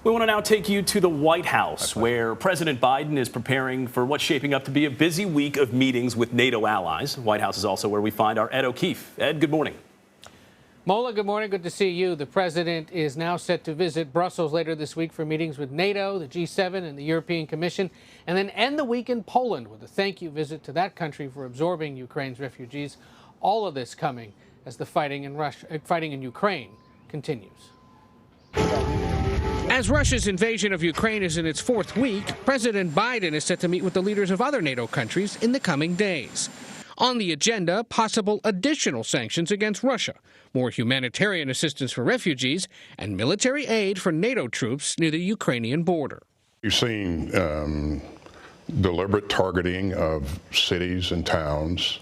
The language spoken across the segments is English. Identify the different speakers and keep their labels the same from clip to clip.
Speaker 1: We want to now take you to the White House, where President Biden is preparing for what's shaping up to be a busy week of meetings with NATO allies. The White House is also where we find our Ed O'Keefe. Ed, good morning.
Speaker 2: Mola, good morning. Good to see you. The president is now set to visit Brussels later this week for meetings with NATO, the G7, and the European Commission, and then end the week in Poland with a thank you visit to that country for absorbing Ukraine's refugees. All of this coming as the fighting in Ukraine continues. As Russia's invasion of Ukraine is in its fourth week, President Biden is set to meet with the leaders of other NATO countries in the coming days. On the agenda, possible additional sanctions against Russia, more humanitarian assistance for refugees, and military aid for NATO troops near the Ukrainian border.
Speaker 3: You've seen deliberate targeting of cities and towns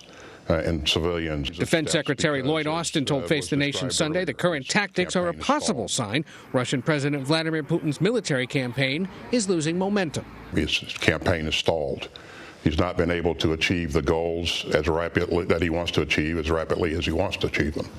Speaker 3: and civilians.
Speaker 2: Defense Secretary Lloyd Austin told Face the Nation Sunday the current tactics are a possible sign Russian President Vladimir Putin's military campaign is losing momentum.
Speaker 3: His campaign is stalled. He's not been able to achieve the goals as rapidly that he wants to achieve as rapidly as he wants to achieve them.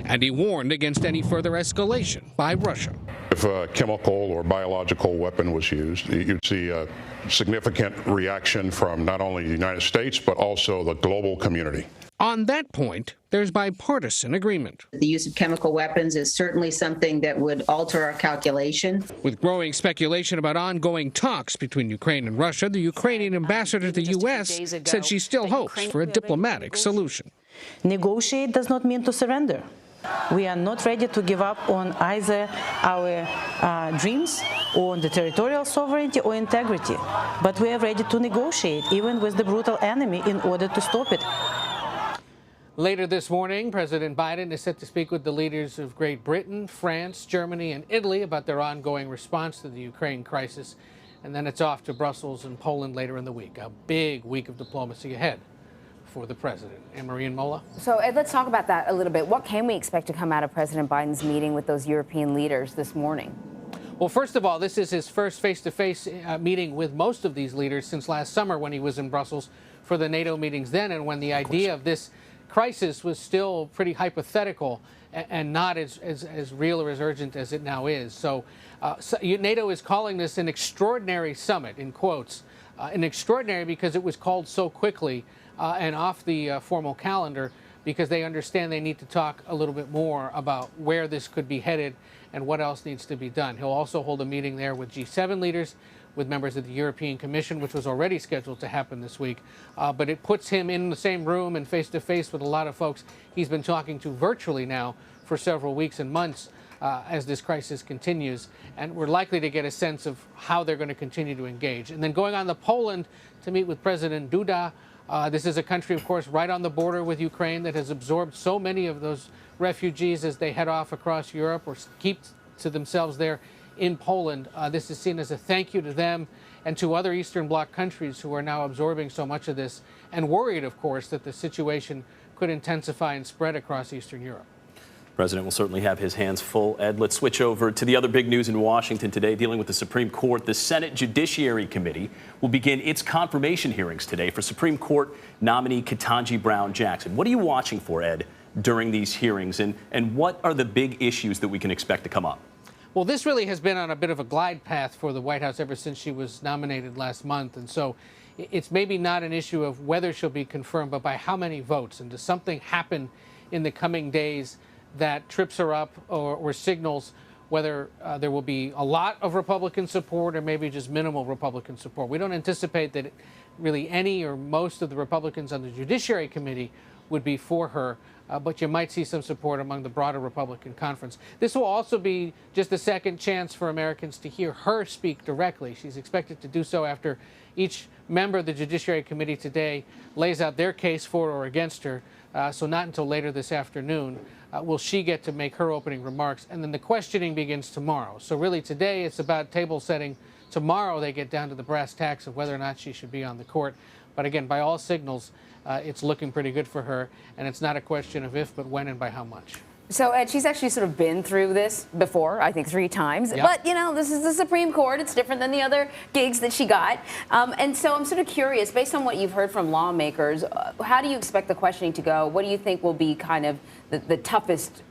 Speaker 2: And he warned against any further escalation by Russia.
Speaker 3: If a chemical or biological weapon was used, you'd see a significant reaction from not only the United States, but also the global community.
Speaker 2: On that point, there's bipartisan agreement.
Speaker 4: The use of chemical weapons is certainly something that would alter our calculation.
Speaker 2: With growing speculation about ongoing talks between Ukraine and Russia, the Ukrainian ambassador to the U.S. said she still hopes for a diplomatic solution.
Speaker 5: Negotiate does not mean to surrender. We are not ready to give up on either our dreams or on the territorial sovereignty or integrity, but we are ready to negotiate even with the brutal enemy in order to stop it.
Speaker 2: Later this morning, President Biden is set to speak with the leaders of Great Britain, France, Germany, and Italy about their ongoing response to the Ukraine crisis. And then it's off to Brussels and Poland later in the week. A big week of diplomacy ahead for the president. Anne-Marie and Mola.
Speaker 6: So, Ed, let's talk about that a little bit. What can we expect to come out of President Biden's meeting with those European leaders this morning?
Speaker 2: Well, first of all, this is his first face-to-face meeting with most of these leaders since last summer when he was in Brussels for the NATO meetings then, and when the idea of this crisis was still pretty hypothetical and not as real or as urgent as it now is. So NATO is calling this an extraordinary summit, in quotes. An extraordinary because it was called so quickly and off the formal calendar, because they understand they need to talk a little bit more about where this could be headed and what else needs to be done. He'll also hold a meeting there with G7 leaders, with members of the European Commission, which was already scheduled to happen this week. But it puts him in the same room and face-to-face with a lot of folks he's been talking to virtually now for several weeks and months as this crisis continues. And we're likely to get a sense of how they're going to continue to engage. And then going on to Poland to meet with President Duda. This is a country, of course, right on the border with Ukraine that has absorbed so many of those refugees as they head off across Europe or keep to themselves there in Poland. This is seen as a thank you to them and to other Eastern Bloc countries who are now absorbing so much of this and worried, of course, that the situation could intensify and spread across Eastern Europe.
Speaker 1: The president will certainly have his hands full. Ed, let's switch over to the other big news in Washington today, dealing with the Supreme Court. The Senate Judiciary Committee will begin its confirmation hearings today for Supreme Court nominee Ketanji Brown Jackson. What are you watching for, Ed, during these hearings, and what are the big issues that we can expect to come up?
Speaker 2: Well, this really has been on a bit of a glide path for the White House ever since she was nominated last month. And so it's maybe not an issue of whether she'll be confirmed, but by how many votes. And does something happen in the coming days that trips her up or signals whether there will be a lot of Republican support or maybe just minimal Republican support? We don't anticipate that really any or most of the Republicans on the Judiciary Committee would be for her, but you might see some support among the broader Republican conference. This will also be just a second chance for Americans to hear her speak directly. She's expected to do so after each member of the Judiciary Committee today lays out their case for or against her. So not until later this afternoon will she get to make her opening remarks. And then the questioning begins tomorrow. So really today it's about table setting. Tomorrow they get down to the brass tacks of whether or not she should be on the court. But again, by all signals, it's looking pretty good for her. And it's not a question of if, but when and by how much.
Speaker 6: So, Ed, she's actually sort of been through this before, I think 3 times.
Speaker 2: Yep.
Speaker 6: But, you know, this is the Supreme Court. It's different than the other gigs that she got. And so I'm sort of curious, based on what you've heard from lawmakers, how do you expect the questioning to go? What do you think will be kind of the toughest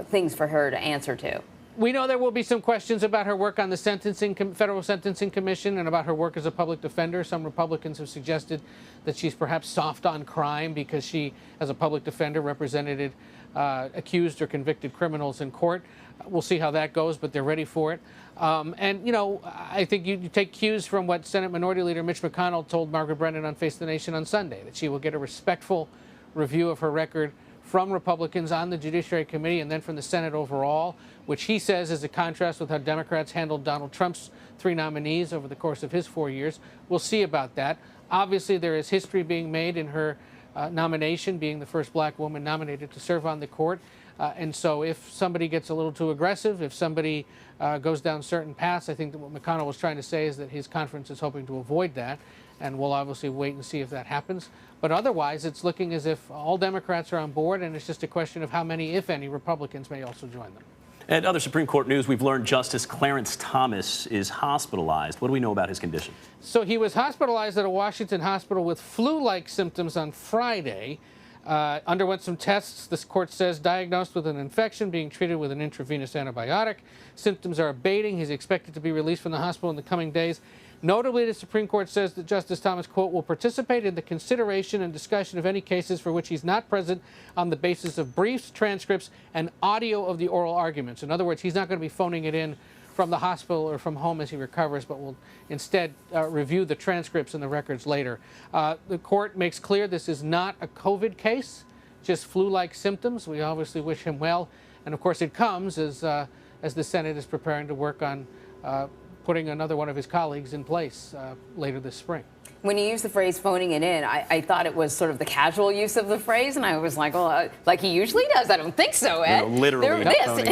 Speaker 6: things for her to answer to?
Speaker 2: We know there will be some questions about her work on the Federal Sentencing Commission and about her work as a public defender. Some Republicans have suggested that she's perhaps soft on crime because she, as a public defender, represented accused or convicted criminals in court. We'll see how that goes, but they're ready for it. And, you know, I think you take cues from what Senate Minority Leader Mitch McConnell told Margaret Brennan on Face the Nation on Sunday, that she will get a respectful review of her record from Republicans on the Judiciary Committee and then from the Senate overall, which he says is a contrast with how Democrats handled Donald Trump's 3 nominees over the course of his 4 years. We'll see about that. Obviously, there is history being made in her nomination, being the first black woman nominated to serve on the court. And so if somebody gets a little too aggressive, if somebody goes down certain paths, I think that what McConnell was trying to say is that his conference is hoping to avoid that. And we'll obviously wait and see if that happens. But otherwise, it's looking as if all Democrats are on board, and it's just a question of how many, if any, Republicans may also join them.
Speaker 1: And other Supreme Court news, we've learned Justice Clarence Thomas is hospitalized. What do we know about his condition?
Speaker 2: So he was hospitalized at a Washington hospital with flu-like symptoms on Friday. Underwent some tests, this court says, diagnosed with an infection, being treated with an intravenous antibiotic. Symptoms are abating. He's expected to be released from the hospital in the coming days. Notably, the Supreme Court says that Justice Thomas, quote, will participate in the consideration and discussion of any cases for which he's not present on the basis of briefs, transcripts, and audio of the oral arguments. In other words, he's not going to be phoning it in from the hospital or from home as he recovers, but will instead review the transcripts and the records later. The court makes clear this is not a COVID case, just flu-like symptoms. We obviously wish him well. And of course, it comes as the Senate is preparing to work on putting another one of his colleagues in place later this spring.
Speaker 6: When you use the phrase phoning it in, I thought it was sort of the casual use of the phrase, and I was like, well, like he usually does. I don't think so, Ed.
Speaker 1: Literally.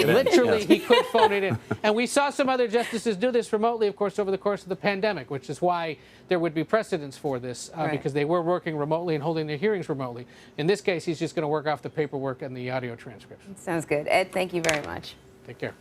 Speaker 2: Literally, he could phone it in. And we saw some other justices do this remotely, of course, over the course of the pandemic, which is why there would be precedence for this, because they were working remotely and holding their hearings remotely. In this case, he's just going to work off the paperwork and the audio transcripts.
Speaker 6: Sounds good. Ed, thank you very much.
Speaker 2: Take care.